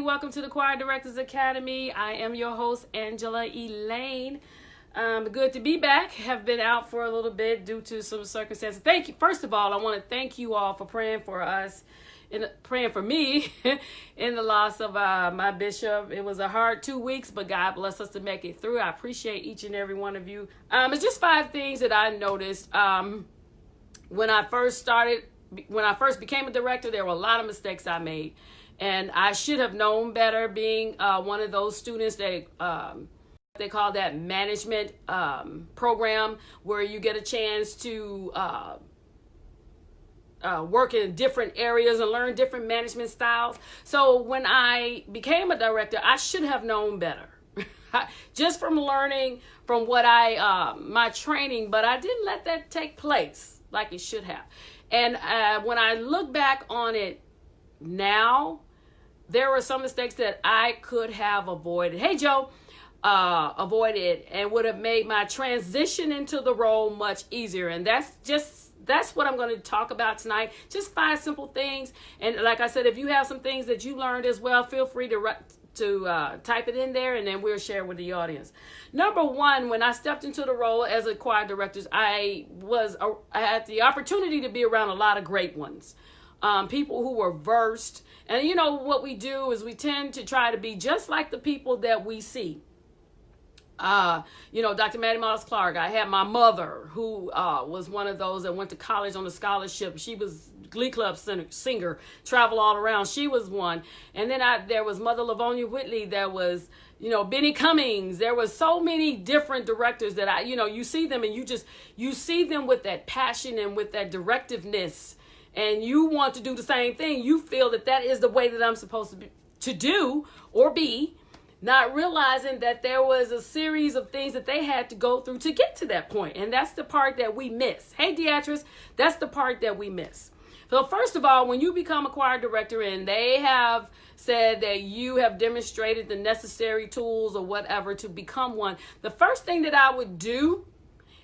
Welcome to the Choir Directors Academy. I am your host, Angela Elaine. Good to be back. Have been out for a little bit due to some circumstances. Thank you. First of all, I want to thank you all for praying for us and praying for me in the loss of my bishop. It was a hard 2 weeks, but God bless us to make it through. I appreciate each and every one of you. It's just 5 things that I noticed when I first became a director. There were a lot of mistakes I made. And I should have known better, being one of those students that they call that management program, where you get a chance to work in different areas and learn different management styles. So when I became a director, I should have known better. Just from learning from what my training, but I didn't let that take place like it should have. And when I look back on it now, there were some mistakes that I could have avoided. Hey, Joe, avoided, and would have made my transition into the role much easier. And that's what I'm going to talk about tonight. Just 5 simple things. And like I said, if you have some things that you learned as well, feel free to type it in there, and then we'll share with the audience. Number 1, when I stepped into the role as a choir director, I had the opportunity to be around a lot of great ones. People who were versed. And you know what we do is we tend to try to be just like the people that we see. Dr. Maddie Miles Clark. I had my mother, who was one of those that went to college on a scholarship. She was Glee Club singer, travel all around. She was one. And then there was Mother Lavonia Whitley. There was, Benny Cummings. There was so many different directors that you see them and you see them with that passion and with that directiveness. And you want to do the same thing. You feel that is the way that I'm supposed to do or be, not realizing that there was a series of things that they had to go through to get to that point. And that's the part that we miss. Hey, Deatrice, that's the part that we miss. So first of all, when you become a choir director and they have said that you have demonstrated the necessary tools or whatever to become one, the first thing that I would do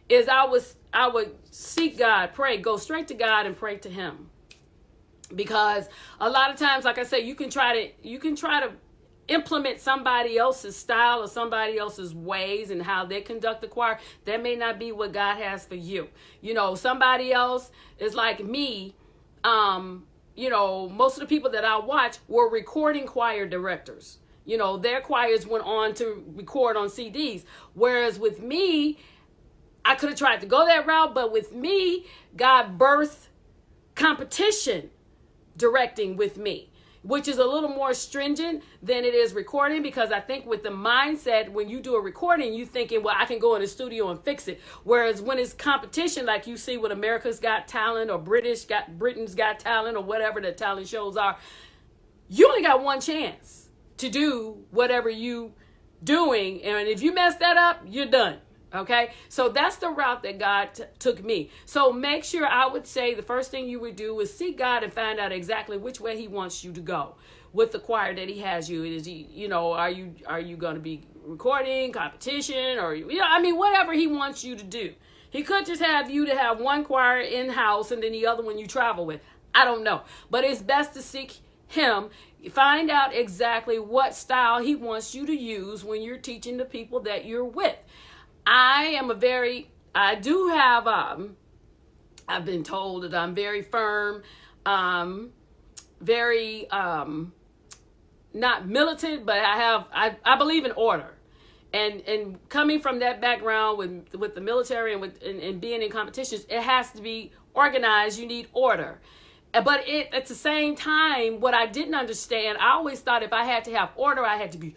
is I would seek God, pray, go straight to God and pray to him. Because a lot of times, like I said, you can try to implement somebody else's style or somebody else's ways and how they conduct the choir. That may not be what God has for you. Somebody else is like me. Most of the people that I watch were recording choir directors. Their choirs went on to record on CDs. Whereas with me, I could have tried to go that route, but with me, God birthed competition directing with me, which is a little more stringent than it is recording, because I think with the mindset, when you do a recording, you thinking, well, I can go in the studio and fix it. Whereas when it's competition, like you see with America's Got Talent or Britain's Got Talent or whatever the talent shows are, you only got one chance to do whatever you doing. And if you mess that up, you're done. Okay, so that's the route that God took me. So make sure, I would say the first thing you would do is seek God and find out exactly which way he wants you to go with the choir that he has you. Is he, are you going to be recording, competition, or, whatever he wants you to do. He could just have you to have one choir in-house and then the other one you travel with. I don't know. But it's best to seek him. Find out exactly what style he wants you to use when you're teaching the people that you're with. I've been told that I'm very firm, very, not militant, but I believe in order. And coming from that background with the military and being in competitions, it has to be organized. You need order. But at the same time, what I didn't understand, I always thought if I had to have order, I had to be,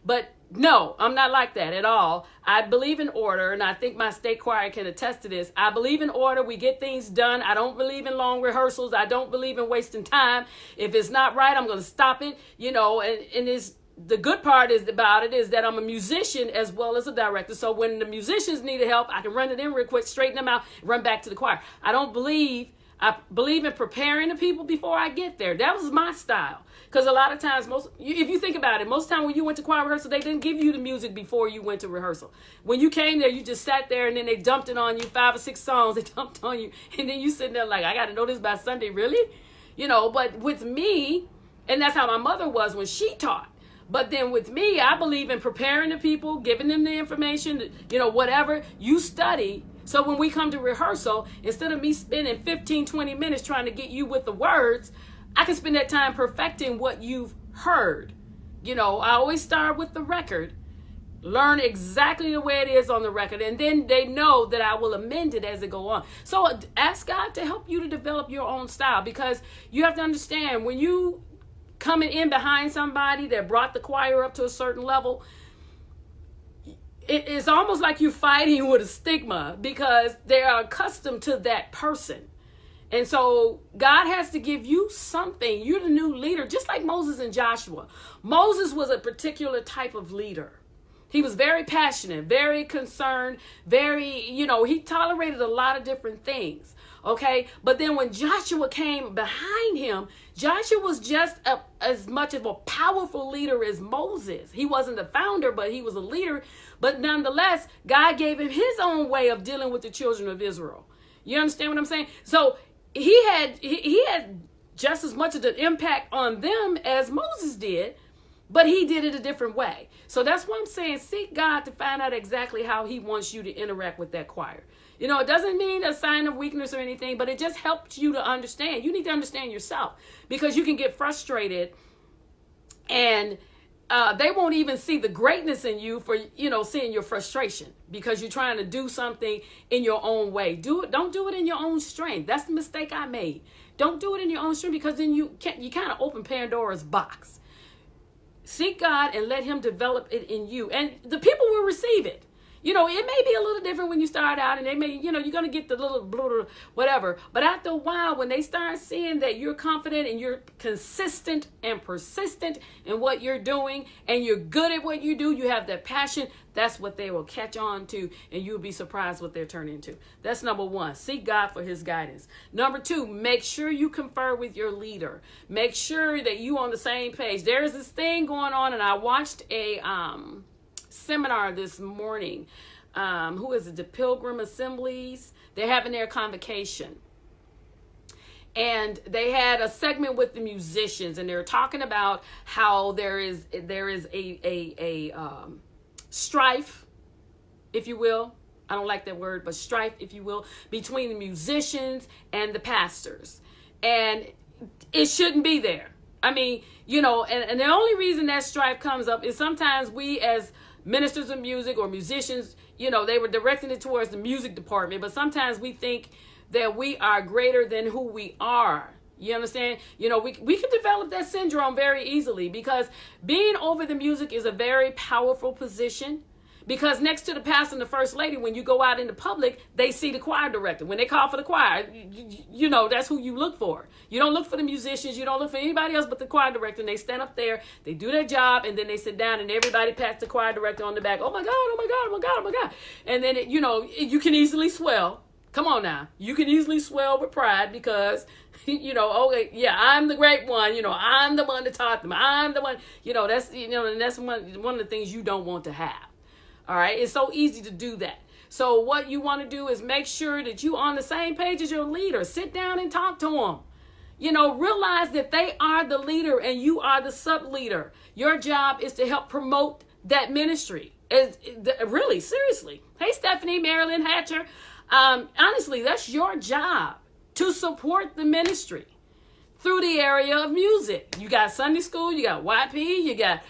but no, I'm not like that at all. I believe in order, and I think my state choir can attest to this. I believe in order. We get things done. I don't believe in long rehearsals. I don't believe in wasting time. If it's not right, I'm going to stop it, and it's, the good part about it is that I'm a musician as well as a director. So when the musicians needed help, I can run it in real quick, straighten them out, run back to the choir. I believe in preparing the people before I get there. That was my style. Because a lot of times, if you think about it, most of the time when you went to choir rehearsal, they didn't give you the music before you went to rehearsal. When you came there, you just sat there and then they dumped it on you, 5 or 6 songs, they dumped on you. And then you sitting there like, I got to know this by Sunday, really? But with me, And that's how my mother was when she taught. But then with me, I believe in preparing the people, giving them the information, whatever you study. So when we come to rehearsal, instead of me spending 15, 20 minutes trying to get you with the words, I can spend that time perfecting what you've heard. I always start with the record, learn exactly the way it is on the record, and then they know that I will amend it as it go on. So ask God to help you to develop your own style, because you have to understand, when you coming in behind somebody that brought the choir up to a certain level, it's almost like you're fighting with a stigma, because they are accustomed to that person. And so God has to give you something. You're the new leader, just like Moses and Joshua. Moses was a particular type of leader. He was very passionate, very concerned, he tolerated a lot of different things. Okay. But then when Joshua came behind him, Joshua was just as much of a powerful leader as Moses. He wasn't the founder, but he was a leader. But nonetheless, God gave him his own way of dealing with the children of Israel. You understand what I'm saying? So he had just as much of an impact on them as Moses did, but he did it a different way. So that's why I'm saying, seek God to find out exactly how he wants you to interact with that choir. It doesn't mean a sign of weakness or anything, but it just helps you to understand. You need to understand yourself, because you can get frustrated and they won't even see the greatness in you for, seeing your frustration, because you're trying to do something in your own way. Don't do it in your own strength. That's the mistake I made. Don't do it in your own strength, because then you kind of open Pandora's box. Seek God and let him develop it in you, and the people will receive it. It may be a little different when you start out, and they may, you're going to get the little blah, whatever. But after a while, when they start seeing that you're confident and you're consistent and persistent in what you're doing, and you're good at what you do, you have that passion, that's what they will catch on to, and you'll be surprised what they're turning into. That's number one. Seek God for his guidance. Number two, make sure you confer with your leader. Make sure that you on the same page. There's this thing going on, and I watched a seminar this morning. Who is it? The Pilgrim Assemblies. They're having their convocation, and they had a segment with the musicians, and they were talking about how there is a strife, if you will. I don't like that word, but strife, if you will, between the musicians and the pastors, and it shouldn't be there. I mean, and the only reason that strife comes up is sometimes we as ministers of music or musicians, they were directing it towards the music department, but sometimes we think that we are greater than who we are. You understand? We can develop that syndrome very easily, because being over the music is a very powerful position. Because next to the pastor and the first lady, when you go out in the public, they see the choir director. When they call for the choir, that's who you look for. You don't look for the musicians. You don't look for anybody else but the choir director. And they stand up there, they do their job, and then they sit down, and everybody pats the choir director on the back. Oh my God, oh my God, oh my God, oh my God. And then, you can easily swell. Come on now. You can easily swell with pride, because, okay, yeah, I'm the great one. I'm the one that taught them. I'm the one, that's, and that's one of the things you don't want to have. All right. It's so easy to do that. So what you want to do is make sure that you on the same page as your leader. Sit down and talk to them. Realize that they are the leader and you are the sub leader. Your job is to help promote that ministry. Really, seriously. Hey, Stephanie, Marilyn Hatcher. Honestly, that's your job, to support the ministry through the area of music. You got Sunday school, you got YP, you got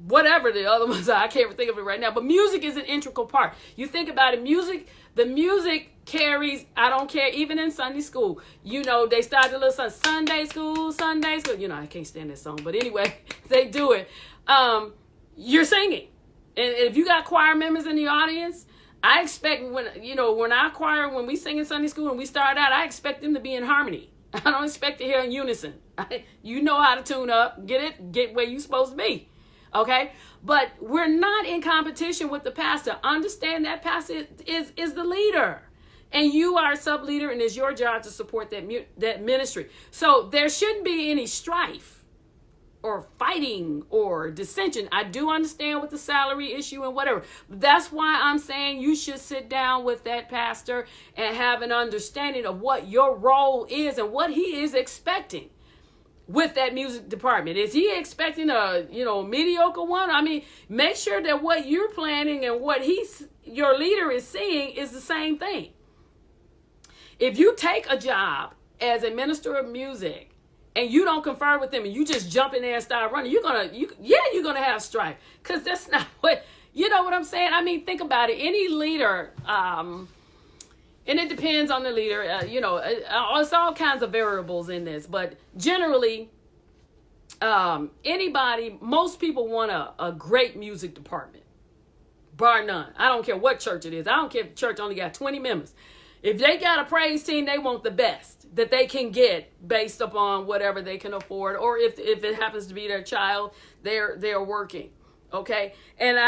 whatever the other ones are. I can't think of it right now, but music is an integral part. You think about it, the music carries, I don't care, even in Sunday school, they start the little Sunday school, I can't stand that song, but anyway, they do it. You're singing. And if you got choir members in the audience, I expect when our choir, when we sing in Sunday school and we start out, I expect them to be in harmony. I don't expect to hear in unison. You know how to tune up, get where you're supposed to be. Okay, but we're not in competition with the pastor. Understand that pastor is the leader, and you are a sub leader, and it's your job to support that ministry. So there shouldn't be any strife or fighting or dissension. I do understand with the salary issue and whatever. That's why I'm saying you should sit down with that pastor and have an understanding of what your role is and what he is expecting. with that music department? Is he expecting a, mediocre one? I mean, make sure that what you're planning and what your leader is seeing is the same thing. If you take a job as a minister of music and you don't confer with them and you just jump in there and start running, you're gonna have strife, because that's not what, you know what I'm saying? I mean, think about it. Any leader, and it depends on the leader, it's all kinds of variables in this, but generally, most people want a great music department, bar none. I don't care what church it is. I don't care if the church only got 20 members. If they got a praise team, they want the best that they can get based upon whatever they can afford, or if it happens to be their child, they're working. Okay, and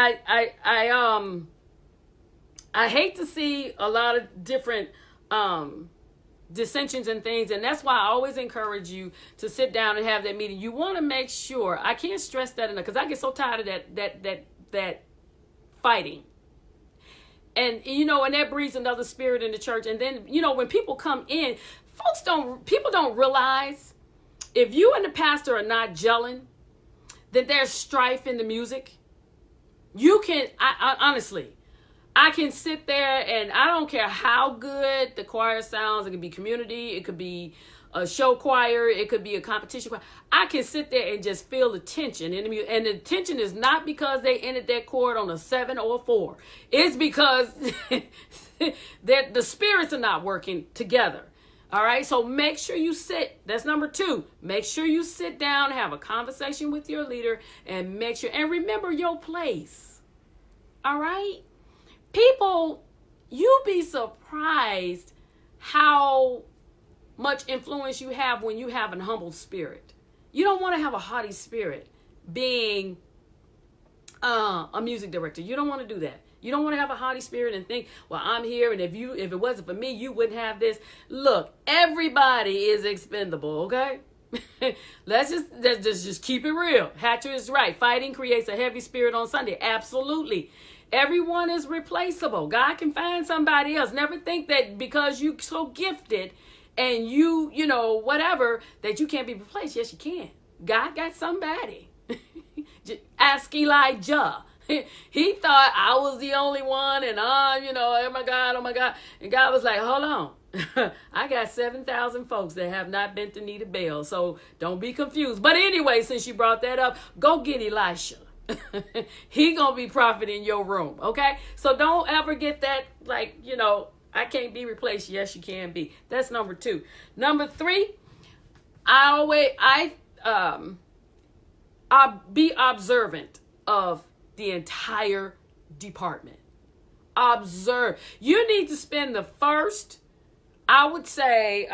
I hate to see a lot of different dissensions and things, and that's why I always encourage you to sit down and have that meeting. You want to make sure. I can't stress that enough, because I get so tired of that fighting. And, and that breeds another spirit in the church. And then, when people come in, people don't realize, if you and the pastor are not gelling, then there's strife in the music. You can, honestly, I can sit there and I don't care how good the choir sounds. It could be community. It could be a show choir. It could be a competition choir. I can sit there and just feel the tension in the music. And the tension is not because they ended that chord on a 7 or a 4. It's because that the spirits are not working together. All right. So make sure you sit. That's number 2. Make sure you sit down, have a conversation with your leader, and make sure, and remember your place. All right. People, you'd be surprised how much influence you have when you have an humble spirit. You don't want to have a haughty spirit being a music director. You don't want to do that. You don't want to have a haughty spirit and think, well, I'm here, and if it wasn't for me, you wouldn't have this. Look, everybody is expendable, okay? Let's just keep it real. Hatcher is right. Fighting creates a heavy spirit on Sunday. Absolutely. Everyone is replaceable. God can find somebody else. Never think that because you're so gifted and you whatever, that you can't be replaced. Yes, you can. God got somebody. Ask Elijah. He thought I was the only one, and oh my God. And God was like, hold on. I got 7,000 folks that have not bent the knee to Baal, so don't be confused. But anyway, since you brought that up, go get Elisha. He gonna be prophet in your room, okay? So don't ever get that, I can't be replaced. Yes, you can be. That's number 2. Number 3, I'll be observant of the entire department. Observe. You need to spend the first, I would say,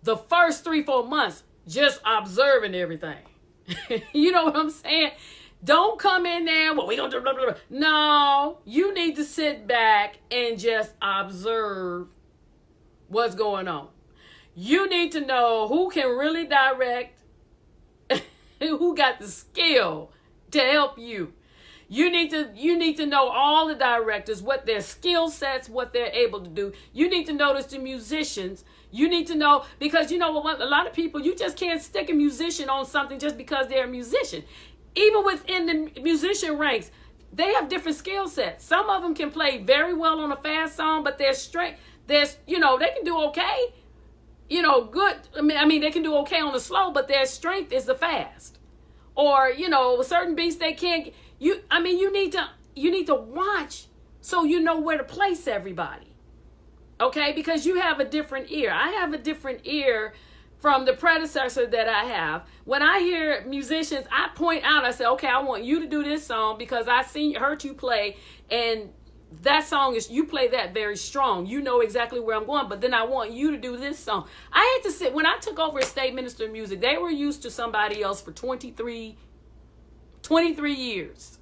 the first 3-4 months just observing everything. You know what I'm saying? Don't come in there, well, we gonna do blah, blah, blah. No, you need to sit back and just observe what's going on. You need to know who can really direct, who got the skill to help you. You need to know all the directors, what their skill sets, what they're able to do. You need to notice the musicians. You need to know, because a lot of people, you just can't stick a musician on something just because they're a musician. Even within the musician ranks, they have different skill sets. Some of them can play very well on a fast song, but their strength, they can do okay. Good. I mean, they can do okay on the slow, but their strength is the fast. Or, certain beats they can't. You need to watch so you know where to place everybody. Okay, because you have a different ear. I have a different ear from the predecessor that I have. When I hear musicians, I point out, I say, okay, I want you to do this song because I heard you play, and that song you play that very strong. You know exactly where I'm going, but then I want you to do this song. I had to sit, when I took over as state minister of music, they were used to somebody else for 23 years.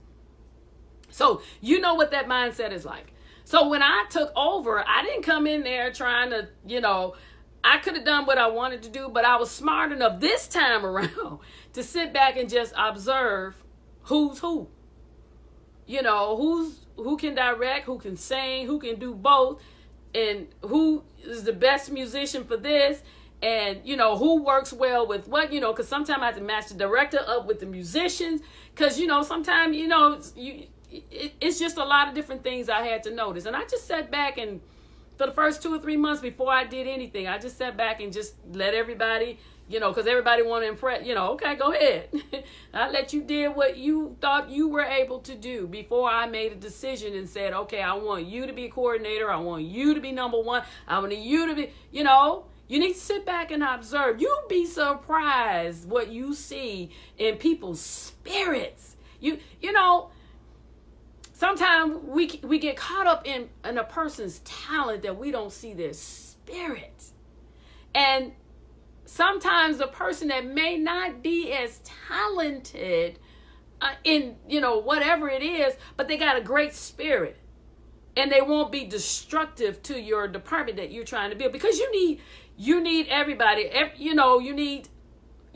So you know what that mindset is like. So when I took over, I didn't come in there trying to, I could have done what I wanted to do, but I was smart enough this time around to sit back and just observe who's who. Who can direct, who can sing, who can do both, and who is the best musician for this. and who works well with what, because sometimes I have to match the director up with the musicians, because sometimes it's just a lot of different things I had to notice. And I just sat back, and for the first 2 or 3 months before I did anything, I just sat back and just let everybody, because everybody want to impress, okay, go ahead. I let you did what you thought you were able to do before I made a decision and said, okay, I want you to be a coordinator. I want you to be number one. I want you to be, you need to sit back and observe. You'll be surprised what you see in people's spirits. Sometimes we get caught up in a person's talent that we don't see their spirit. And sometimes a person that may not be as talented in, whatever it is, but they got a great spirit. And they won't be destructive to your department that you're trying to build. Because you need everybody,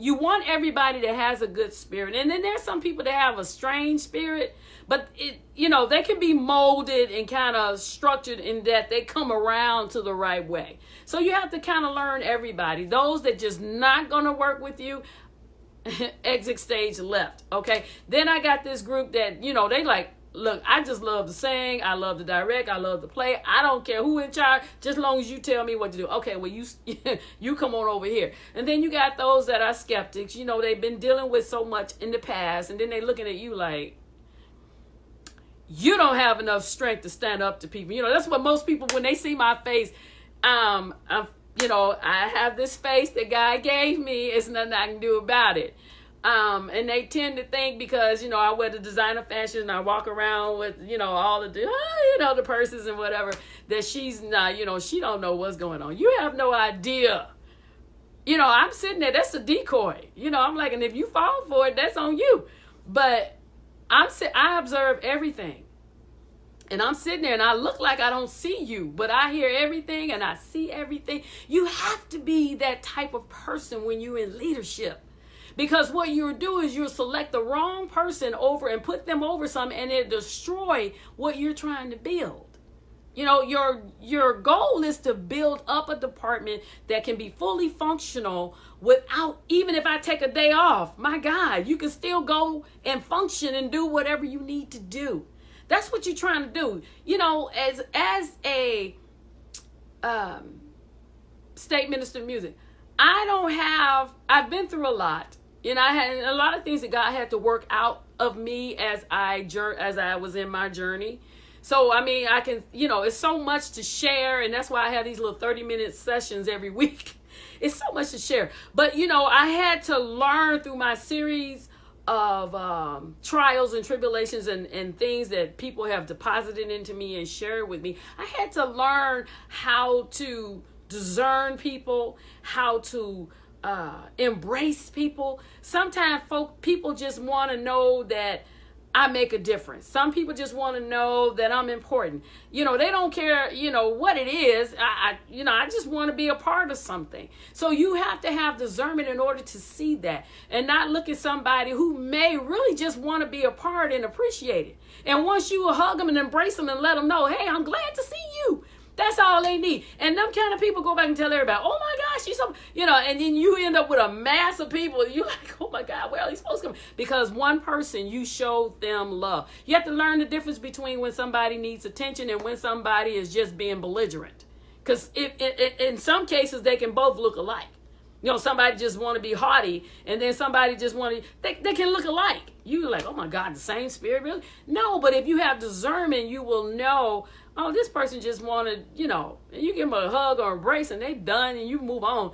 you want everybody that has a good spirit. And then there's some people that have a strange spirit, but they can be molded and kind of structured in that they come around to the right way. So you have to kind of learn everybody. Those that just not going to work with you, exit stage left. Okay. Then I got this group that, they like, look, I just love to sing. I love to direct. I love to play. I don't care who in charge, just as long as you tell me what to do. Okay, well, you come on over here. And then you got those that are skeptics. They've been dealing with so much in the past, and then they're looking at you like, you don't have enough strength to stand up to people. That's what most people, when they see my face, I have this face that God gave me. It's nothing I can do about it. And they tend to think because, I wear the designer fashion and I walk around with, all the purses and whatever, that she's not, she don't know what's going on. You have no idea. I'm sitting there, that's a decoy. I'm like, and if you fall for it, that's on you. But I observe everything. And I'm sitting there and I look like I don't see you, but I hear everything and I see everything. You have to be that type of person when you're in leadership. Because what you'll do is you'll select the wrong person over and put them over something, and it destroy what you're trying to build. Your goal is to build up a department that can be fully functional without, even if I take a day off, my God, you can still go and function and do whatever you need to do. That's what you're trying to do. As a state minister of music, I've been through a lot. I had a lot of things that God had to work out of me as I was in my journey. So, I can, it's so much to share. And that's why I have these little 30-minute sessions every week. It's so much to share. But, I had to learn through my series of trials and tribulations and things that people have deposited into me and shared with me. I had to learn how to discern people, how to embrace people. Sometimes people just want to know that I make a difference. Some people just want to know that I'm important. They don't care, what it is. I just want to be a part of something. So you have to have discernment in order to see that and not look at somebody who may really just want to be a part and appreciate it. And once you hug them and embrace them and let them know, hey, I'm glad to see you. That's all they need. And them kind of people go back and tell everybody, oh my gosh, she's so, and then you end up with a mass of people. You're like, oh my God, where are these supposed to come? Because one person, you showed them love. You have to learn the difference between when somebody needs attention and when somebody is just being belligerent. Because in some cases, they can both look alike. Somebody just want to be haughty, and then somebody just want to, they can look alike. You're like, oh my God, the same spirit, really? No, but if you have discernment, you will know, oh, this person just wanted, and you give them a hug or embrace and they done and you move on.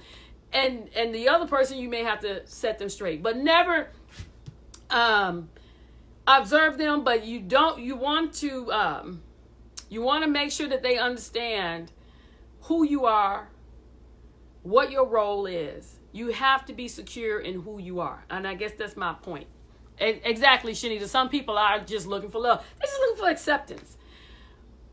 And the other person, you may have to set them straight, but never observe them. But you want to make sure that they understand who you are, what your role is. You have to be secure in who you are. And I guess that's my point. Exactly, Shanita. Some people are just looking for love. They're just looking for acceptance.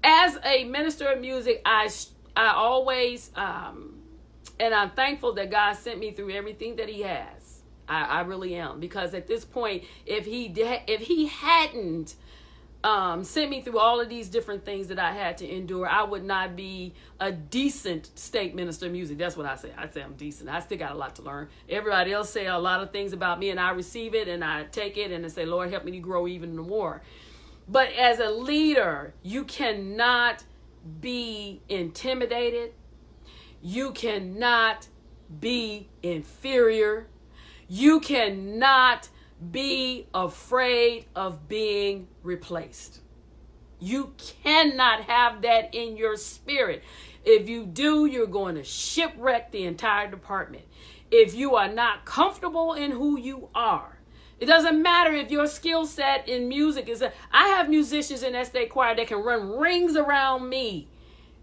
As a minister of music, I always, and I'm thankful that God sent me through everything that he has. I really am. Because at this point, if he hadn't sent me through all of these different things that I had to endure, I would not be a decent state minister of music. That's what I say. I say I'm decent. I still got a lot to learn. Everybody else say a lot of things about me, and I receive it and I take it and I say, Lord, help me to grow even more. But as a leader, you cannot be intimidated. You cannot be inferior. You cannot be afraid of being replaced. You cannot have that in your spirit. If you do, you're going to shipwreck the entire department. If you are not comfortable in who you are, it doesn't matter if your skill set in music is I have musicians in that state choir that can run rings around me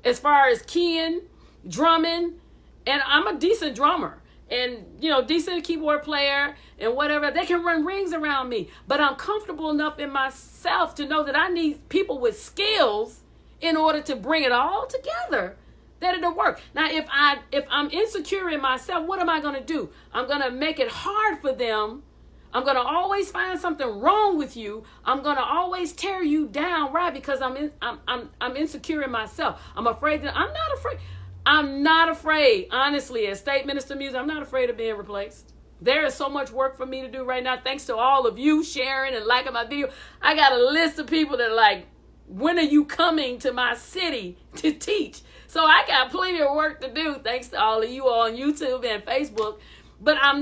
as far as keying, drumming, and I'm a decent drummer and, decent keyboard player and whatever. They can run rings around me, but I'm comfortable enough in myself to know that I need people with skills in order to bring it all together, that it'll work. Now, if I'm insecure in myself, what am I going to do? I'm going to make it hard for them. I'm going to always find something wrong with you. I'm going to always tear you down, right? Because I'm insecure in myself. I'm afraid that I'm not afraid, honestly, as state minister of music, I'm not afraid of being replaced. There is so much work for me to do right now. Thanks to all of you sharing and liking my video. I got a list of people that are like, when are you coming to my city to teach? So I got plenty of work to do, thanks to all of you on YouTube and Facebook. But I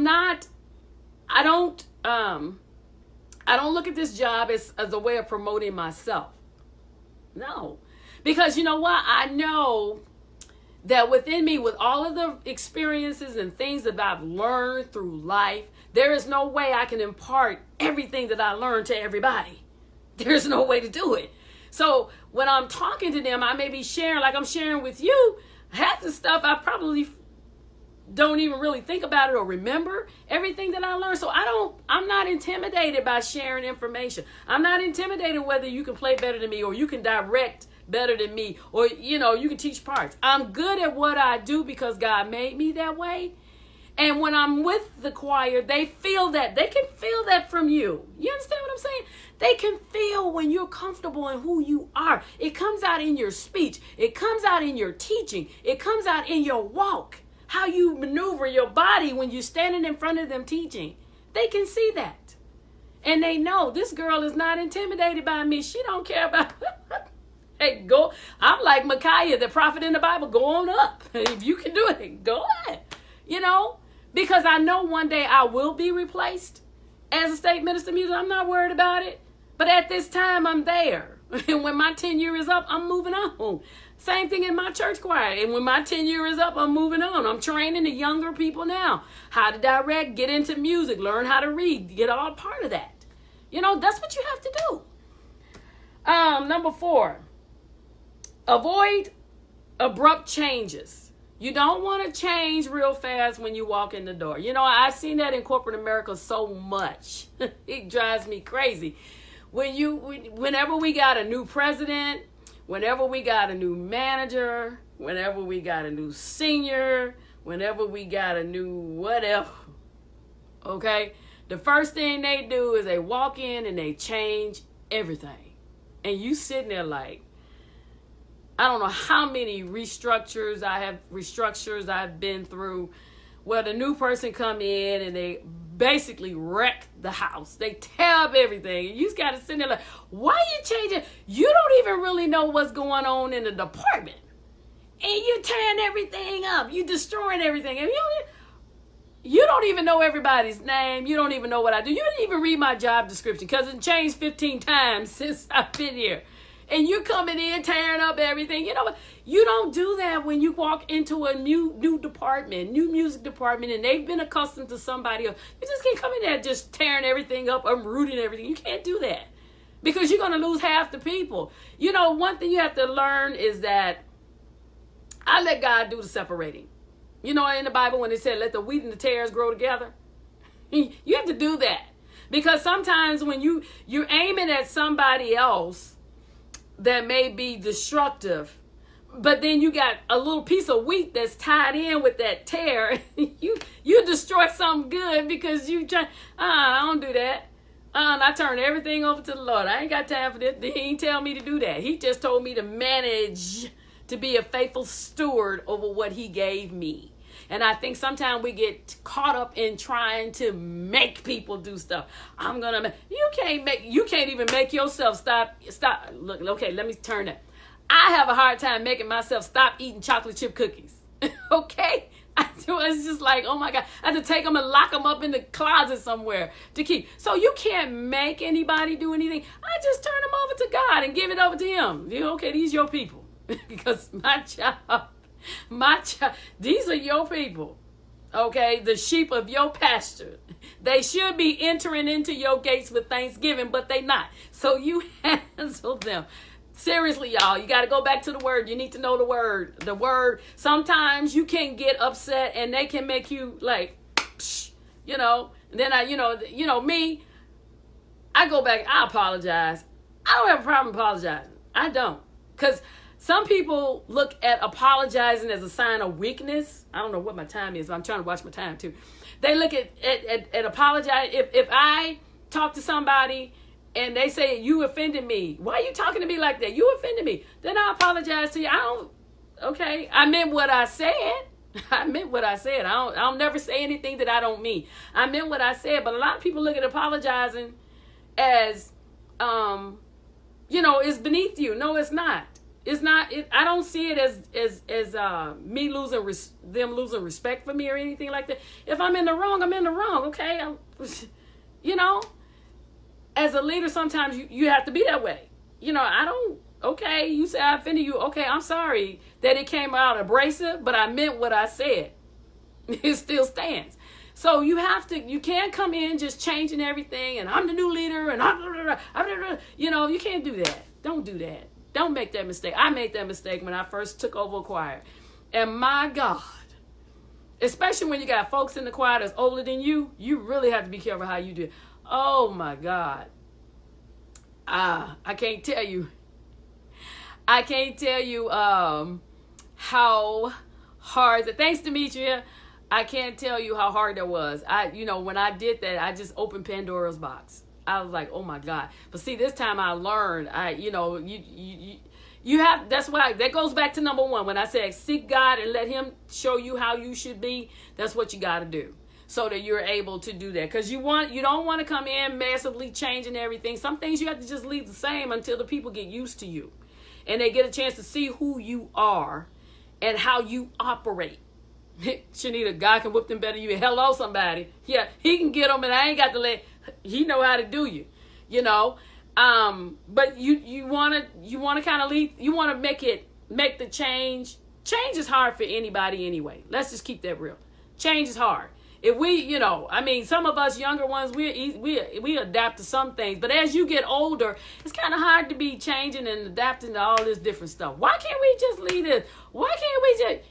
don't look at this job as a way of promoting myself. No. Because you know what? I know that within me, with all of the experiences and things that I've learned through life, there is no way I can impart everything that I learned to everybody. There's no way to do it. So when I'm talking to them, I may be sharing, like I'm sharing with you, half the stuff I probably don't even really think about it or remember everything that I learned. So I'm not intimidated by sharing information. I'm not intimidated whether you can play better than me or you can direct better than me or, you can teach parts. I'm good at what I do because God made me that way. And when I'm with the choir, they feel that. They can feel that from you. You understand what I'm saying? They can feel when you're comfortable in who you are. It comes out in your speech. It comes out in your teaching. It comes out in your walk. How you maneuver your body when you're standing in front of them teaching. They can see that. And they know this girl is not intimidated by me. She don't care about Hey, go. I'm like Micaiah, the prophet in the Bible. Go on up. If you can do it, go ahead. Because I know one day I will be replaced as a state minister of music. I'm not worried about it. But at this time, I'm there. And when my tenure is up, I'm moving on. Same thing in my church choir. And when my tenure is up, I'm moving on. I'm training the younger people now. How to direct, get into music, learn how to read, get all part of that. That's what you have to do. Number 4, avoid abrupt changes. You don't want to change real fast when you walk in the door. I've seen that in corporate America so much. It drives me crazy. Whenever we got a new president, whenever we got a new manager, whenever we got a new senior, whenever we got a new whatever, okay? The first thing they do is they walk in and they change everything. And you sitting there like, I don't know how many restructures I've been through where the new person come in and they basically wreck the house. They tear up everything. And you just got to sit there like, why are you changing? You don't even really know what's going on in the department. And you're tearing everything up. You're destroying everything. And you don't even know everybody's name. You don't even know what I do. You didn't even read my job description because it changed 15 times since I've been here. And you're coming in, tearing up everything. You don't do that when you walk into a new department, new music department, and they've been accustomed to somebody else. You just can't come in there just tearing everything up, uprooting everything. You can't do that because you're going to lose half the people. One thing you have to learn is that I let God do the separating. In the Bible when it said, let the wheat and the tares grow together. You have to do that because sometimes when you're aiming at somebody else that may be destructive, but then you got a little piece of wheat that's tied in with that tear. you destroy something good because you try. I don't do that. I turned everything over to the Lord. I ain't got time for this. He ain't tell me to do that. He just told me to manage, to be a faithful steward over what he gave me. And I think sometimes we get caught up in trying to make people do stuff. You can't even make yourself stop. Look, okay, let me turn that. I have a hard time making myself stop eating chocolate chip cookies. Okay? It's just like, oh my God. I have to take them and lock them up in the closet somewhere to keep. So you can't make anybody do anything. I just turn them over to God and give it over to him. Okay, these your people. Because these are your people. Okay, the sheep of your pasture. They should be entering into your gates with thanksgiving, but they not. So you handle them. Seriously, y'all, you got to go back to the word. You need to know the word. The word, sometimes you can get upset and they can make you like, psh, and then me, I go back, I apologize. I don't have a problem apologizing. I don't. Because some people look at apologizing as a sign of weakness. I don't know what my time is, but I'm trying to watch my time too. They look at apologize. If I talk to somebody and they say, you offended me. Why are you talking to me like that? You offended me. Then I apologize to you. I meant what I said. I meant what I said. I'll never say anything that I don't mean. I meant what I said. But a lot of people look at apologizing as, it's beneath you. No, it's not. It's not. I don't see it as me them losing respect for me or anything like that. If I'm in the wrong, I'm in the wrong. Okay, As a leader, sometimes you have to be that way. Okay, you say I offended you. Okay, I'm sorry that it came out abrasive, but I meant what I said. It still stands. So you can't come in just changing everything and I'm the new leader and you can't do that. Don't do that. Don't make that mistake. I made that mistake when I first took over a choir. And my God, especially when you got folks in the choir that's older than you really have to be careful how you do it. Oh my God. I can't tell you how hard thanks, Demetria. I can't tell you how hard that was. When I did that, I just opened Pandora's box. I was like, oh my God. But see, this time I learned, you have, that's why, that goes back to number one. When I said seek God and let him show you how you should be, that's what you got to do. So that you're able to do that. Because you don't want to come in massively changing everything. Some things you have to just leave the same until the people get used to you. And they get a chance to see who you are and how you operate. Shanita, God can whip them better than you. Hello, somebody. Yeah, he can get them and I ain't got to he know how to do you. But you want to kind of leave, you want to make the change. Change is hard for anybody anyway. Let's just keep that real. Change is hard. If we, some of us younger ones, we adapt to some things. But as you get older, it's kind of hard to be changing and adapting to all this different stuff. Why can't we just leave this? Why can't we just,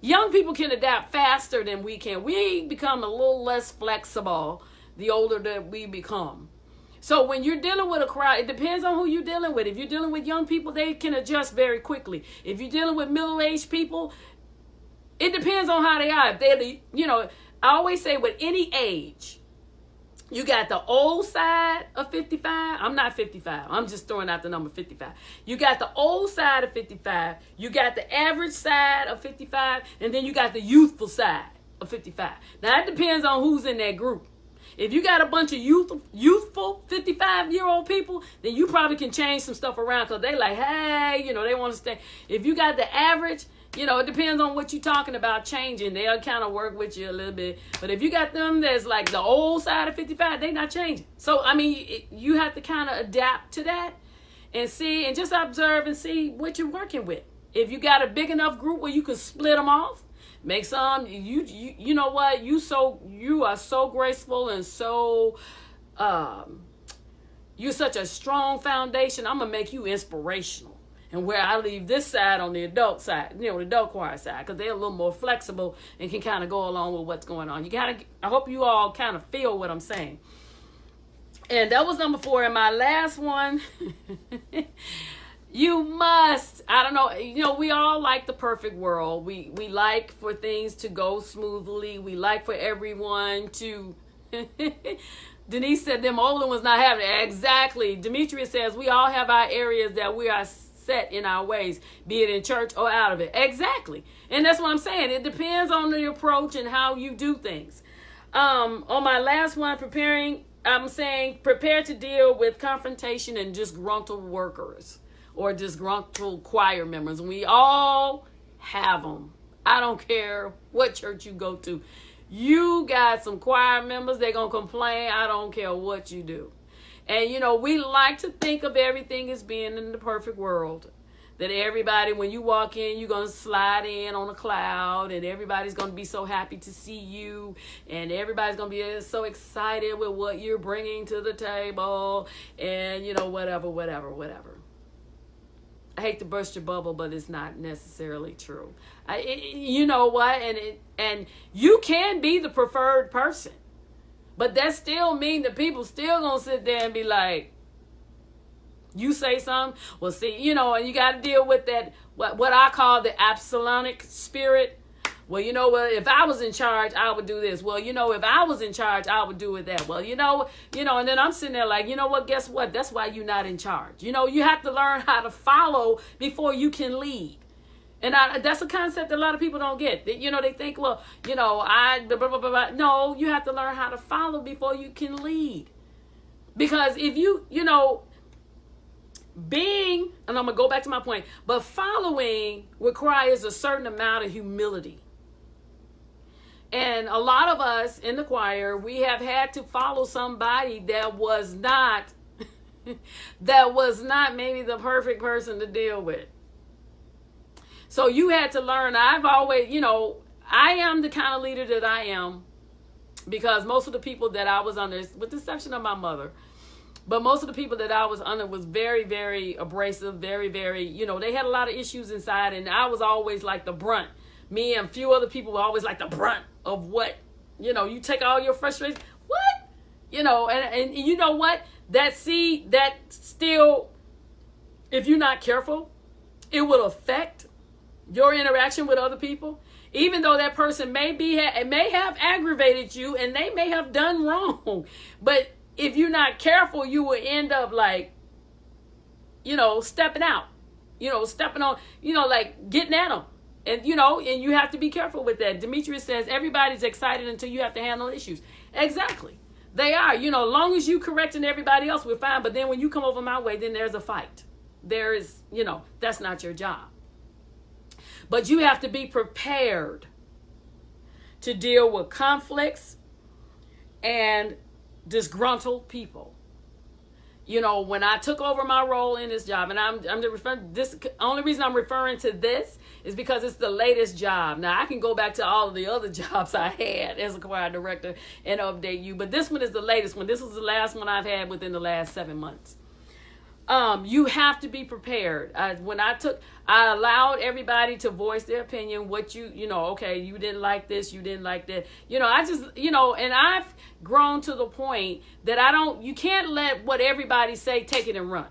young people can adapt faster than we can. We become a little less flexible the older that we become. So when you're dealing with a crowd, it depends on who you're dealing with. If you're dealing with young people, they can adjust very quickly. If you're dealing with middle-aged people, it depends on how they are. If they're, I always say with any age, you got the old side of 55. I'm not 55. I'm just throwing out the number 55. You got the old side of 55. You got the average side of 55. And then you got the youthful side of 55. Now, that depends on who's in that group. If you got a bunch of youthful 55-year-old people, then you probably can change some stuff around because they like, hey, they want to stay. If you got the average, it depends on what you're talking about changing. They'll kind of work with you a little bit. But if you got them that's like the old side of 55, they not changing. So, you have to kind of adapt to that and see and just observe and see what you're working with. If you got a big enough group where you can split them off, make some, you know what? You are so graceful and so, you're such a strong foundation. I'm going to make you inspirational. And where I leave this side on the adult side, the adult choir side, because they're a little more flexible and can kind of go along with what's going on. I hope you all kind of feel what I'm saying. And that was number 4. And my last one, you must, I don't know, we all like the perfect world. We like for things to go smoothly. We like for everyone to, Denise said them older ones not having it. Exactly. Demetrius says we all have our areas that we are set in our ways, be it in church or out of it. Exactly. And that's what I'm saying. It depends on the approach and how you do things. On my last one, I'm saying prepare to deal with confrontation and disgruntled workers or disgruntled choir members. We all have them. I don't care what church you go to. You got some choir members, they're going to complain. I don't care what you do. And, we like to think of everything as being in the perfect world. That everybody, when you walk in, you're going to slide in on a cloud. And everybody's going to be so happy to see you. And everybody's going to be so excited with what you're bringing to the table. And, whatever. I hate to burst your bubble, but it's not necessarily true. You know what? And you can be the preferred person. But that still means that people still going to sit there and be like, you say something, well, see, and you got to deal with that, what I call the Absalonic spirit. Well, if I was in charge, I would do this. Well, if I was in charge, I would do it that. Well, and then I'm sitting there like, guess what? That's why you're not in charge. You have to learn how to follow before you can lead. And that's a concept that a lot of people don't get. They think, well, blah, blah, blah, blah. No, you have to learn how to follow before you can lead. Because if being, and I'm going to go back to my point, but following requires a certain amount of humility. And a lot of us in the choir, we have had to follow somebody that was not maybe the perfect person to deal with. So you had to learn. I've always, I am the kind of leader that I am because most of the people that I was under, with the exception of my mother, but most of the people that I was under was very, very abrasive, very, very, they had a lot of issues inside, and I was always like the brunt. Me and a few other people were always like the brunt of what, you take all your frustration, what? And you know what? That still, if you're not careful, it will affect your interaction with other people. Even though that person may have aggravated you and they may have done wrong, but if you're not careful, you will end up like, stepping out, stepping on, like getting at them. And, and you have to be careful with that. Demetrius says everybody's excited until you have to handle issues. Exactly. They are, as long as you correcting everybody else, we're fine. But then when you come over my way, then there's a fight. There is, that's not your job. But you have to be prepared to deal with conflicts and disgruntled people. When I took over my role in this job, and I'm referring this, only reason I'm referring to this is because it's the latest job. Now I can go back to all of the other jobs I had as a choir director and update you, but this one is the latest one. This was the last one I've had within the last 7 months. You have to be prepared. I allowed everybody to voice their opinion. What okay, you didn't like this, you didn't like that. I just, and I've grown to the point that you can't let what everybody say take it and run.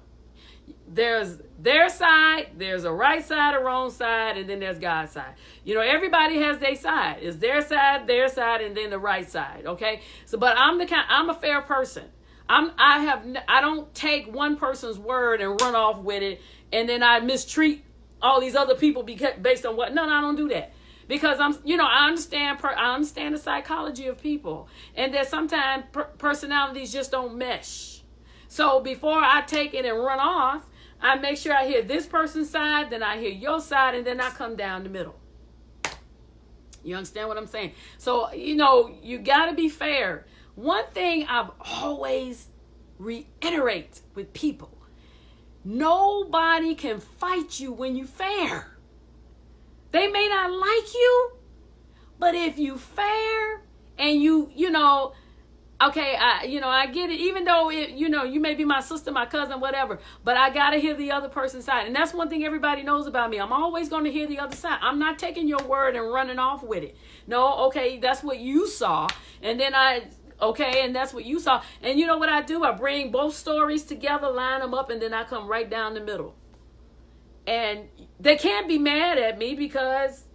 There's their side, there's a right side, a wrong side, and then there's God's side. Everybody has their side. It's their side, and then the right side. Okay. So, but I'm a fair person. I don't take one person's word and run off with it, and then I mistreat all these other people based on what. No, I don't do that, because I understand the psychology of people, and that sometimes personalities just don't mesh. So before I take it and run off, I make sure I hear this person's side, then I hear your side, and then I come down the middle. You understand what I'm saying? So you got to be fair. One thing I've always reiterate with people, nobody can fight you when you're fair. They may not like you, but if you fair and okay, I get it, even though you may be my sister, my cousin, whatever, but I got to hear the other person's side. And that's one thing everybody knows about me. I'm always going to hear the other side. I'm not taking your word and running off with it. No, okay, that's what you saw. And then okay, and that's what you saw. And you know what I do? I bring both stories together, line them up, and then I come right down the middle. And they can't be mad at me because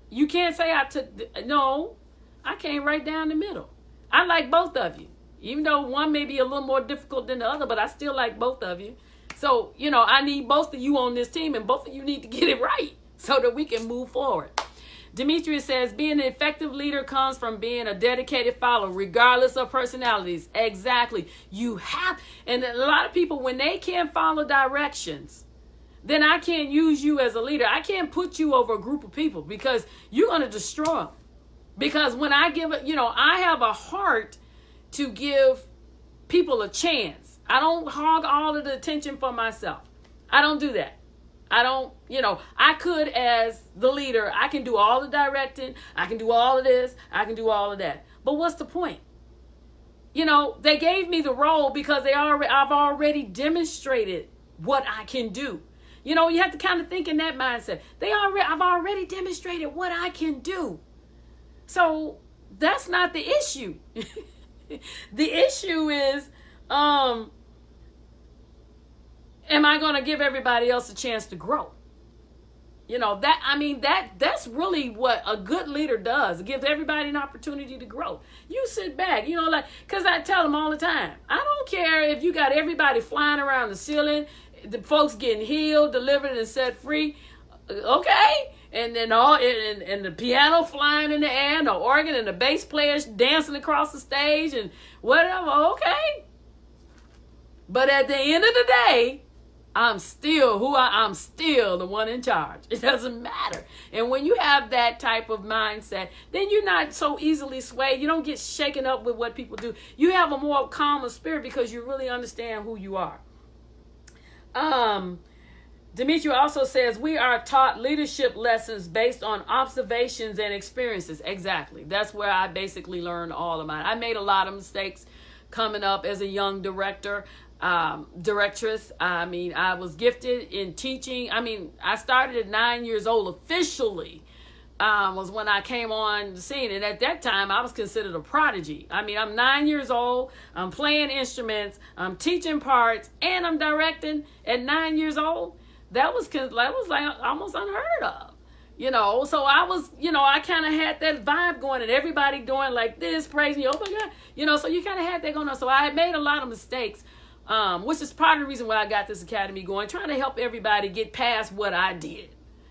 you can't say no, I came right down the middle. I like both of you. Even though one may be a little more difficult than the other, but I still like both of you. So, I need both of you on this team, and both of you need to get it right so that we can move forward. Demetrius says, being an effective leader comes from being a dedicated follower, regardless of personalities. Exactly. You have, and a lot of people, when they can't follow directions, then I can't use you as a leader. I can't put you over a group of people because you're going to destroy them. Because when I give it, I have a heart to give people a chance. I don't hog all of the attention for myself. I don't do that. I don't, I could, as the leader, I can do all the directing. I can do all of this. I can do all of that. But what's the point? They gave me the role because I've already demonstrated what I can do. You have to kind of think in that mindset. I've already demonstrated what I can do. So that's not the issue. The issue is, am I going to give everybody else a chance to grow? That's really what a good leader does. It gives everybody an opportunity to grow. You sit back, because I tell them all the time, I don't care if you got everybody flying around the ceiling, the folks getting healed, delivered, and set free. Okay. And then and the piano flying in the air, and the organ and the bass players dancing across the stage and whatever. Okay. But at the end of the day, I'm still the one in charge. It doesn't matter. And when you have that type of mindset, then you're not so easily swayed. You don't get shaken up with what people do. You have a more calmer spirit because you really understand who you are. Demetria also says, we are taught leadership lessons based on observations and experiences. Exactly. That's where I basically learned all of mine. I made a lot of mistakes coming up as a young directress. I was gifted in teaching. I started at 9 years old officially. Was when I came on the scene. And at that time, I was considered a prodigy. I'm 9 years old. I'm playing instruments. I'm teaching parts. And I'm directing at 9 years old. That was like almost unheard of. So I was, I kind of had that vibe going and everybody doing like this, praising you. Oh my God. So you kind of had that going on. So I had made a lot of mistakes, which is part of the reason why I got this academy going, trying to help everybody get past what I did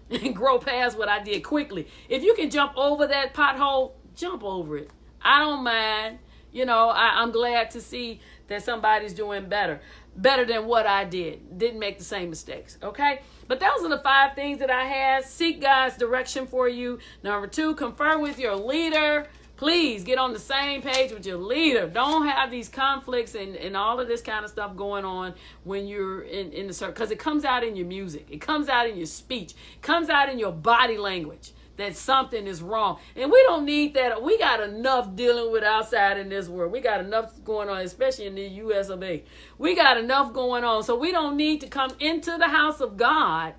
and grow past what I did quickly. If you can jump over that pothole, jump over it. I don't mind. I'm glad to see that somebody's doing better than what I did. Didn't make the same mistakes. Okay. But those are the 5 things that I had. Seek God's direction for you. Number 2, confer with your leader. Please get on the same page with your leader. Don't have these conflicts and all of this kind of stuff going on when you're in the circle. Because it comes out in your music. It comes out in your speech. It comes out in your body language that something is wrong. And we don't need that. We got enough dealing with outside in this world. We got enough going on, especially in the U.S. of A. We got enough going on. So we don't need to come into the house of God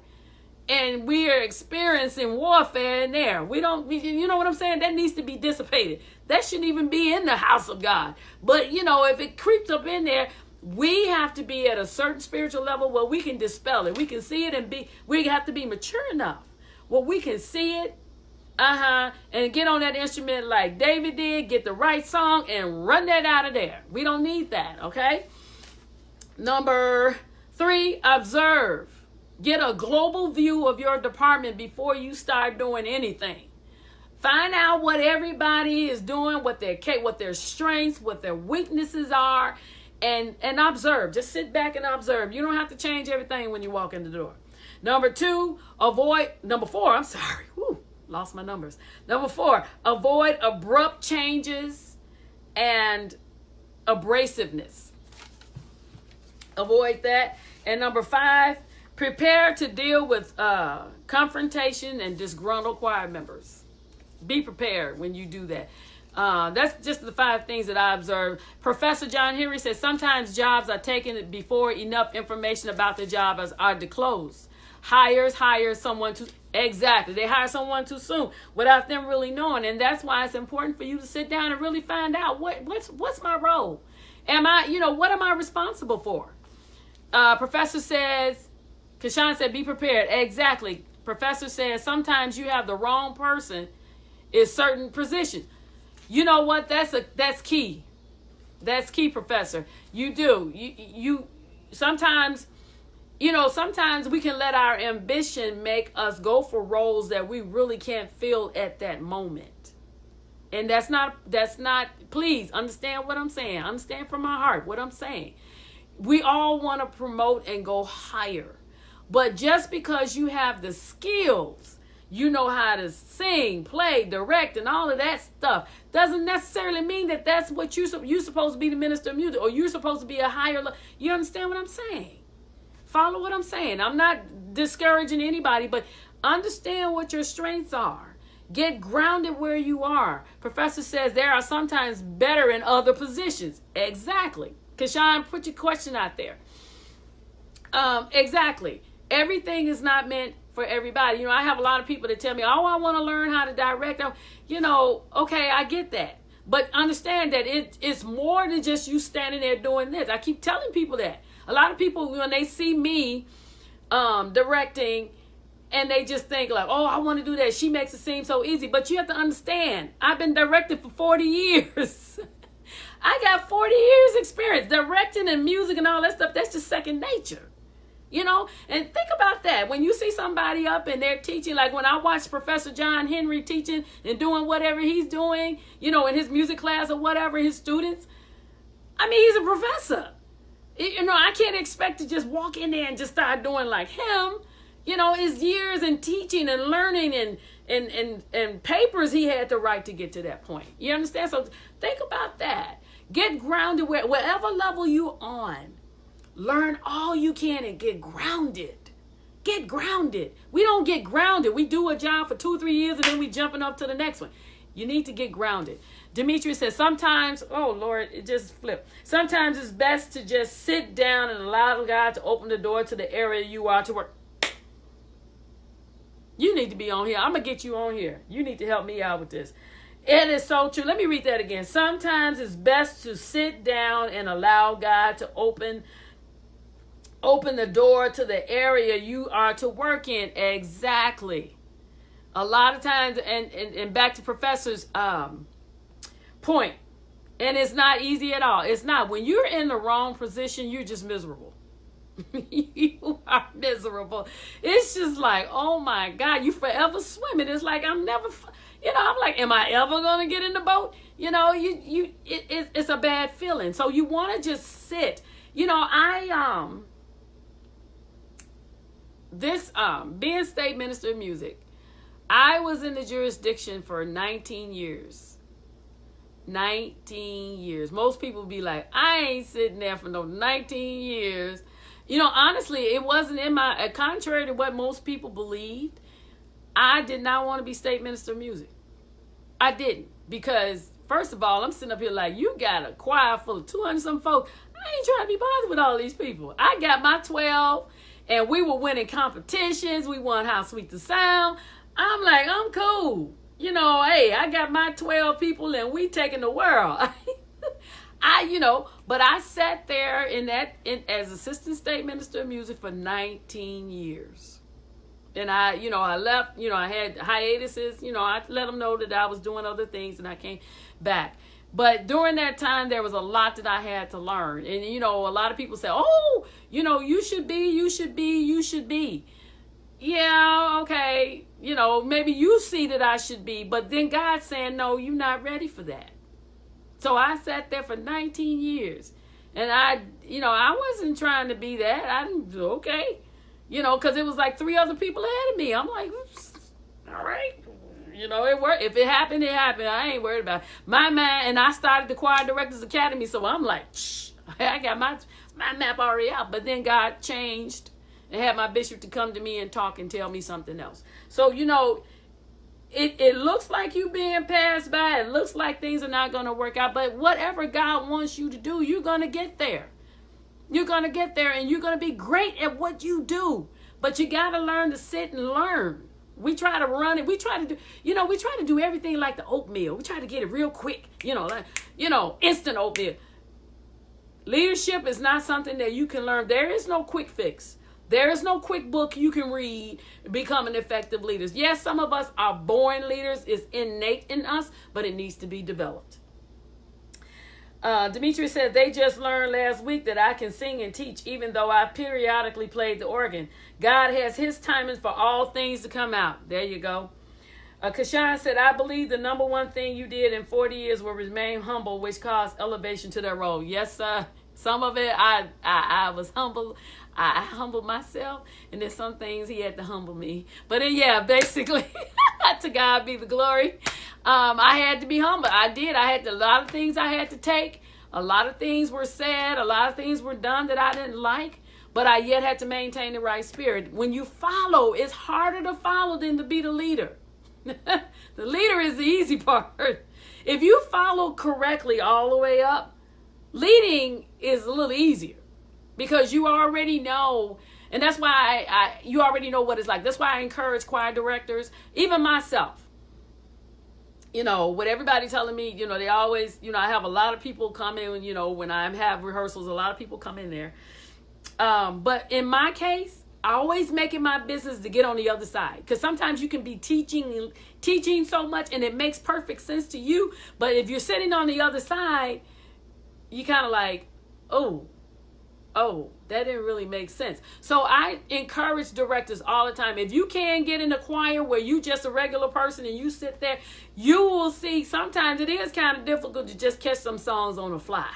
and we are experiencing warfare in there. You know what I'm saying? That needs to be dissipated. That shouldn't even be in the house of God. But, if it creeps up in there, we have to be at a certain spiritual level where we can dispel it. We can see it we have to be mature enough where we can see it, and get on that instrument like David did, get the right song and run that out of there. We don't need that, okay? Number 3, observe. Get a global view of your department before you start doing anything. Find out what everybody is doing, what their strengths, what their weaknesses are, and observe. Just sit back and observe. You don't have to change everything when you walk in the door. Number 4, I'm sorry. Lost my numbers. Number 4, avoid abrupt changes and abrasiveness. Avoid that. And number 5, prepare to deal with confrontation and disgruntled choir members. Be prepared when you do that. That's just the 5 things that I observed. Professor John Henry says sometimes jobs are taken before enough information about the job are disclosed. Hire someone too. Exactly. They hire someone too soon without them really knowing. And that's why it's important for you to sit down and really find out what's my role. What am I responsible for? Professor says, Kashan said, be prepared. Exactly. Professor says sometimes you have the wrong person in certain positions. You know what? That's key. That's key, Professor. You do. You sometimes, sometimes we can let our ambition make us go for roles that we really can't fill at that moment. And that's not, please understand what I'm saying. Understand from my heart what I'm saying. We all want to promote and go higher. But just because you have the skills, you know how to sing, play, direct, and all of that stuff, doesn't necessarily mean that that's what you're supposed to be the minister of music, or you're supposed to be a higher you understand what I'm saying? Follow what I'm saying. I'm not discouraging anybody, but understand what your strengths are. Get grounded where you are. Professor says there are sometimes better in other positions. Exactly. Kashawn, put your question out there. Exactly. Everything is not meant for everybody. I have a lot of people that tell me, oh, I want to learn how to direct. Okay, I get that. But understand that it's more than just you standing there doing this. I keep telling people that. A lot of people, when they see me directing, and they just think like, oh, I want to do that. She makes it seem so easy. But you have to understand, I've been directing for 40 years. I got 40 years experience directing and music and all that stuff. That's just second nature. And think about that. When you see somebody up and they're teaching, like when I watch Professor John Henry teaching and doing whatever he's doing, in his music class or whatever, his students, he's a professor. I can't expect to just walk in there and just start doing like him. It's years in teaching and learning and papers he had to write to get to that point. You understand? So think about that. Get grounded wherever level you're on. Learn all you can and get grounded. Get grounded. We don't get grounded. We do a job for 2-3 years and then we jumping up to the next one. You need to get grounded. Demetrius says sometimes, oh Lord, it just flipped. Sometimes it's best to just sit down and allow God to open the door to the area you are to work. You need to be on here. I'm going to get you on here. You need to help me out with this. It is so true. Let me read that again. Sometimes it's best to sit down and allow God to open the door to the area you are to work in. Exactly. A lot of times, and back to Professor's point, and it's not easy at all. It's not. When you're in the wrong position, you're just miserable. You are miserable. It's just like, oh my God, you forever swimming. It's like I'm never, I'm like, am I ever gonna get in the boat? It's a bad feeling. So you want to just sit. Being state minister of music, I was in the jurisdiction for 19 years. 19 years. Most people be like, I ain't sitting there for no 19 years. Honestly, it wasn't contrary to what most people believed, I did not want to be state minister of music. I didn't. Because, first of all, I'm sitting up here like, you got a choir full of 200-some folks. I ain't trying to be bothered with all these people. I got my 12, and we were winning competitions. We won How Sweet the Sound. I'm like, I'm cool. Hey, I got my 12 people, and we taking the world. But I sat there as assistant state minister of music for 19 years. And I left, I had hiatuses, I let them know that I was doing other things and I came back. But during that time, there was a lot that I had to learn. And, a lot of people say, oh, you should be. Yeah, okay. Maybe you see that I should be. But then God's saying, no, you're not ready for that. So I sat there for 19 years. And I wasn't trying to be that. Okay. Because it was like 3 other people ahead of me. I'm like, all right. It worked. If it happened, it happened. I ain't worried about it. My man, and I started the Choir Directors Academy. So I'm like, I got my map already out. But then God changed and had my bishop to come to me and talk and tell me something else. So, it looks like you being passed by. It looks like things are not going to work out. But whatever God wants you to do, you're going to get there. You're going to get there and you're going to be great at what you do. But you got to learn to sit and learn. We try to run it. We try to do everything like the oatmeal. We try to get it real quick, instant oatmeal. Leadership is not something that you can learn. There is no quick fix. There is no quick book you can read to become an effective leader. Yes, some of us are born leaders. It's innate in us, but it needs to be developed. Demetrius said, they just learned last week that I can sing and teach, even though I periodically played the organ. God has his timing for all things to come out. There you go. Kashan said, I believe the number one thing you did in 40 years will remain humble, which caused elevation to that role. Yes, sir. Some of it, I was humble. I humbled myself, and then some things he had to humble me. But yeah, basically, to God be the glory. I had to be humble. I did. I had a lot of things I had to take. A lot of things were said. A lot of things were done that I didn't like. But I yet had to maintain the right spirit. When you follow, it's harder to follow than to be the leader. The leader is the easy part. If you follow correctly all the way up, leading is a little easier because you already know. And that's why you already know what it's like. That's why I encourage choir directors, even myself. You know, with everybody telling me, you know, they always, you know, I have a lot of people come in, you know, when I have rehearsals, a lot of people come in there. But in my case, I always make it my business to get on the other side. Because sometimes you can be teaching so much and it makes perfect sense to you. But if you're sitting on the other side, you kind of like, oh, that didn't really make sense. So I encourage directors all the time. If you can get in a choir where you just a regular person and you sit there, you will see sometimes it is kind of difficult to just catch some songs on the fly.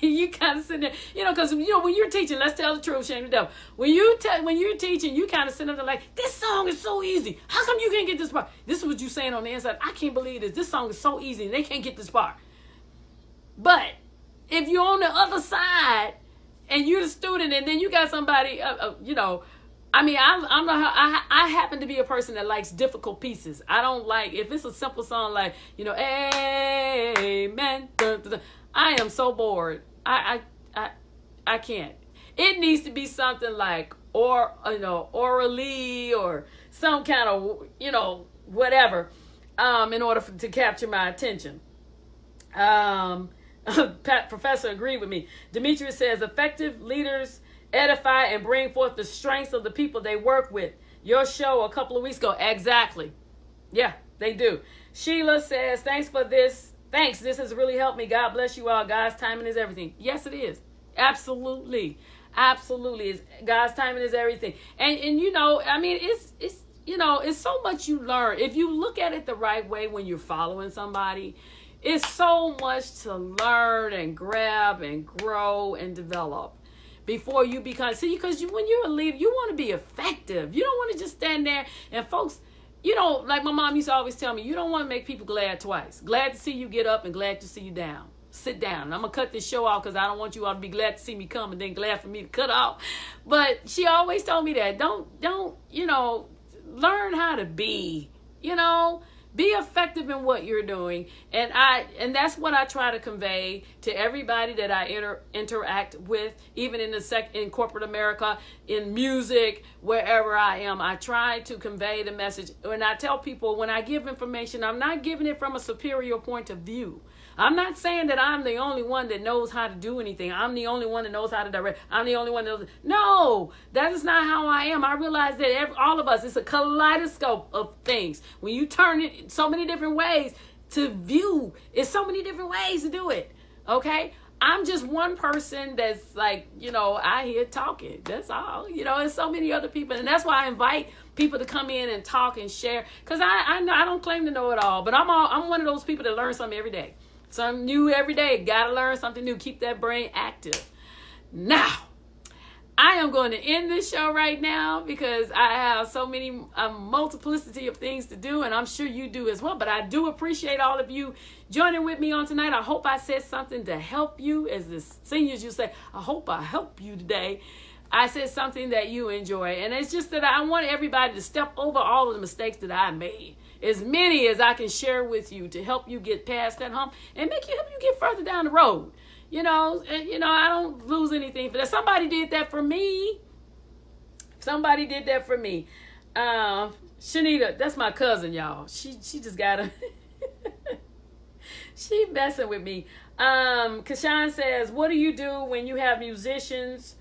You kind of sit there, you know, because, you know, when you're teaching, let's tell the truth, shame the devil. When you're teaching, you kind of sit there like, this song is so easy. How come you can't get this part? This is what you're saying on the inside. I can't believe this. This song is so easy and they can't get this part. But if you're on the other side and you're the student and then you got somebody, you know, I mean, I happen to be a person that likes difficult pieces. I don't like, if it's a simple song like, you know, amen, dun, dun, dun, I am so bored. I can't. It needs to be something like, or, you know, orally or some kind of, you know, whatever, in order to capture my attention. Professor agreed with me. Demetrius says, effective leaders edify and bring forth the strengths of the people they work with. Your show a couple of weeks ago. Exactly. Yeah, they do. Sheila says, thanks for this. Thanks. This has really helped me. God bless you all. God's timing is everything. Yes, it is. Absolutely. Absolutely. God's timing is everything. And you know, I mean, it's you know, it's so much you learn. If you look at it the right way when you're following somebody, it's so much to learn and grab and grow and develop before you become, see, because when you're a leader, you want to be effective. You don't want to just stand there and folks, you know, like my mom used to always tell me, you don't want to make people glad twice. Glad to see you get up and glad to see you down. Sit down. And I'm going to cut this show off because I don't want you all to be glad to see me come and then glad for me to cut off. But she always told me that. Don't, you know, learn how to be, you know. Be effective in what you're doing. And that's what I try to convey to everybody that I interact with, even in corporate America, in music, wherever I am. I try to convey the message. When I tell people, when I give information, I'm not giving it from a superior point of view. I'm not saying that I'm the only one that knows how to do anything. I'm the only one that knows how to direct. I'm the only one that knows. No, that is not how I am. I realize that all of us, it's a kaleidoscope of things. When you turn it so many different ways to view, it's so many different ways to do it. Okay? I'm just one person that's like, you know, I hear talking. That's all. You know, there's so many other people. And that's why I invite people to come in and talk and share. Because I don't claim to know it all. But I'm one of those people that learn something every day. Something new every day. Gotta learn something new. Keep that brain active. Now, I am going to end this show right now because I have so many multiplicity of things to do, and I'm sure you do as well. But I do appreciate all of you joining with me on tonight. I hope I said something to help you. As the seniors, you say, I hope I help you today. I said something that you enjoy. And it's just that I want everybody to step over all of the mistakes that I made. As many as I can share with you to help you get past that hump and help you get further down the road. You know, and, you know, I don't lose anything for that. Somebody did that for me. Somebody did that for me. Shanita, that's my cousin, y'all. She just got a... She messing with me. Kashan says, what do you do when you have musicians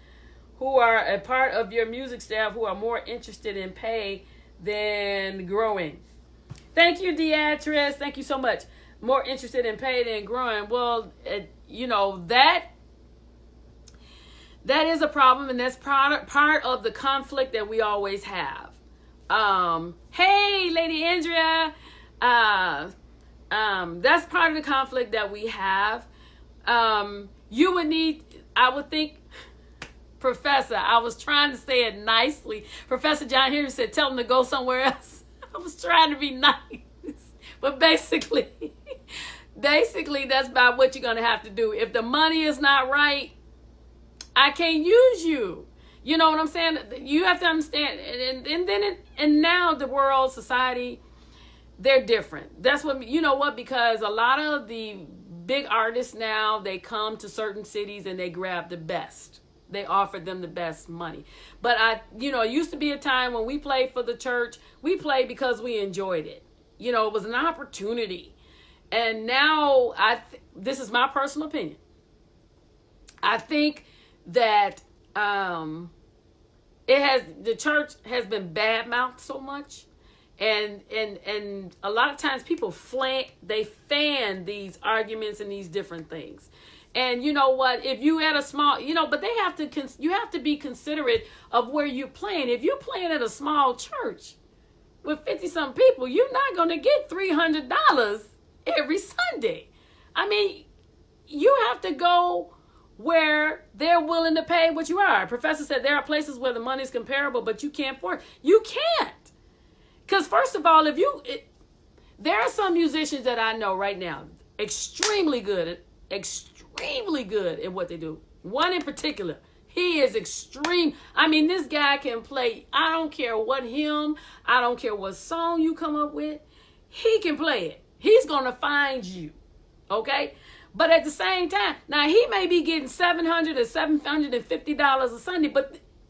who are a part of your music staff who are more interested in pay than growing? Thank you, Beatrice. Thank you so much. More interested in pay than growing. Well, that is a problem, and that's part of the conflict that we always have. Hey, Lady Andrea. That's part of the conflict that we have. You would need, I would think, Professor, I was trying to say it nicely. Professor John Henry said, tell them to go somewhere else. I was trying to be nice. But basically, that's about what you're going to have to do. If the money is not right, I can't use you. You know what I'm saying? You have to understand. And now the world, society, they're different. That's what, you know what? Because a lot of the big artists now, they come to certain cities and they grab the best. They offered them the best money. But it used to be a time when we played for the church. We played because we enjoyed it. It was an opportunity. And now this is my personal opinion. I think that the church has been badmouthed so much. And a lot of times people fan these arguments and these different things. And you know what? If you at a small, but you have to be considerate of where you're playing. If you're playing at a small church with 50-some people, you're not going to get $300 every Sunday. I mean, you have to go where they're willing to pay what you are. Professor said there are places where the money is comparable, but you can't afford. You can't. Because first of all, there are some musicians that I know right now, extremely good at what they do. One in particular, he is extreme. I mean, this guy can play. I don't care what hymn, I don't care what song you come up with. He can play it. He's going to find you. Okay? But at the same time, now he may be getting $700 or $750 a Sunday,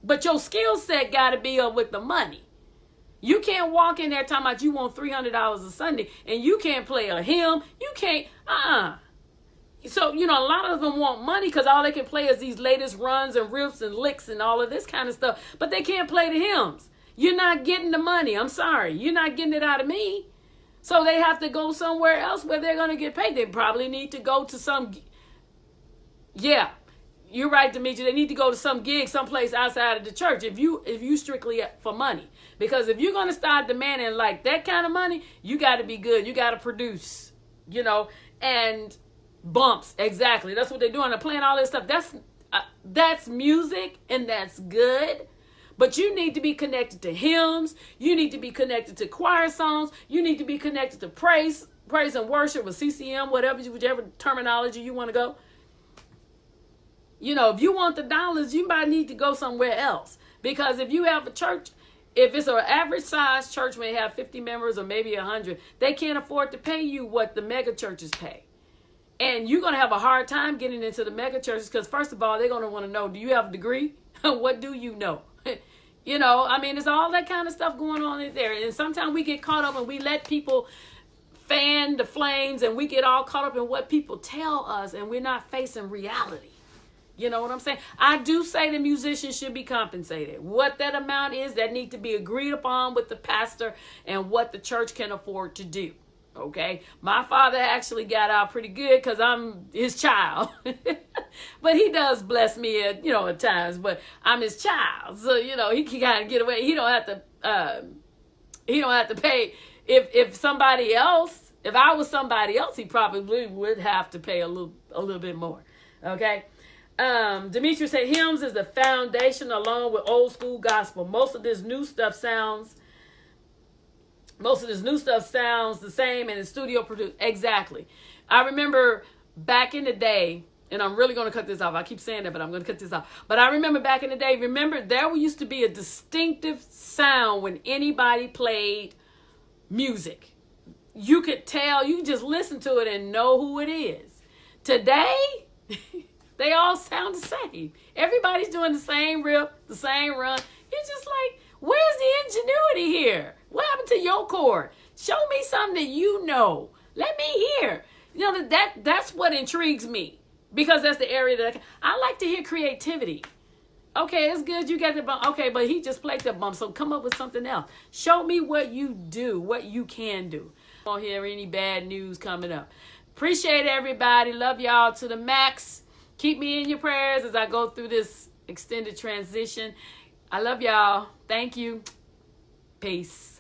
but your skill set got to be up with the money. You can't walk in there talking about you want $300 a Sunday and you can't play a hymn. You can't, So, a lot of them want money because all they can play is these latest runs and riffs and licks and all of this kind of stuff. But they can't play the hymns. You're not getting the money. I'm sorry. You're not getting it out of me. So they have to go somewhere else where they're going to get paid. They probably need to go to some, yeah, you're right, Demetri. They need to go to some gig someplace outside of the church if you strictly for money. Because if you're going to start demanding like that kind of money, you got to be good. You got to produce, and bumps. Exactly. That's what they're doing. They're playing all this stuff. That's music and that's good. But you need to be connected to hymns. You need to be connected to choir songs. You need to be connected to praise and worship with CCM, whichever terminology you want to go. If you want the dollars, you might need to go somewhere else. Because if you have a church, if it's an average size church may have 50 members or maybe 100, they can't afford to pay you what the mega churches pay. And you're going to have a hard time getting into the mega churches because, first of all, they're going to want to know, do you have a degree? What do you know? There's all that kind of stuff going on in there. And sometimes we get caught up and we let people fan the flames and we get all caught up in what people tell us and we're not facing reality. You know what I'm saying? I do say the musicians should be compensated. What that amount is, that need to be agreed upon with the pastor and what the church can afford to do. Okay? My father actually got out pretty good because I'm his child. But he does bless me at times, but I'm his child. So, he can kind of get away. He don't have to pay. If somebody else, if I was somebody else, he probably would have to pay a little bit more. Okay? Demetrius said hymns is the foundation along with old school gospel. Most of this new stuff sounds the same and it's studio produced. Exactly. I remember back in the day, and I'm really going to cut this off. I keep saying that, but I'm going to cut this off. But I remember back in the day, there used to be a distinctive sound when anybody played music. You could tell, you could just listen to it and know who it is. Today, they all sound the same. Everybody's doing the same riff, the same run. You're just like, where's the ingenuity here? What happened to your chord? Show me something that you know. Let me hear. That's what intrigues me because that's the area that I like to hear creativity. Okay, it's good you got the bump. Okay, but he just played the bump, so come up with something else. Show me what you do, what you can do. I don't hear any bad news coming up. Appreciate everybody. Love y'all to the max. Keep me in your prayers as I go through this extended transition. I love y'all. Thank you. Peace.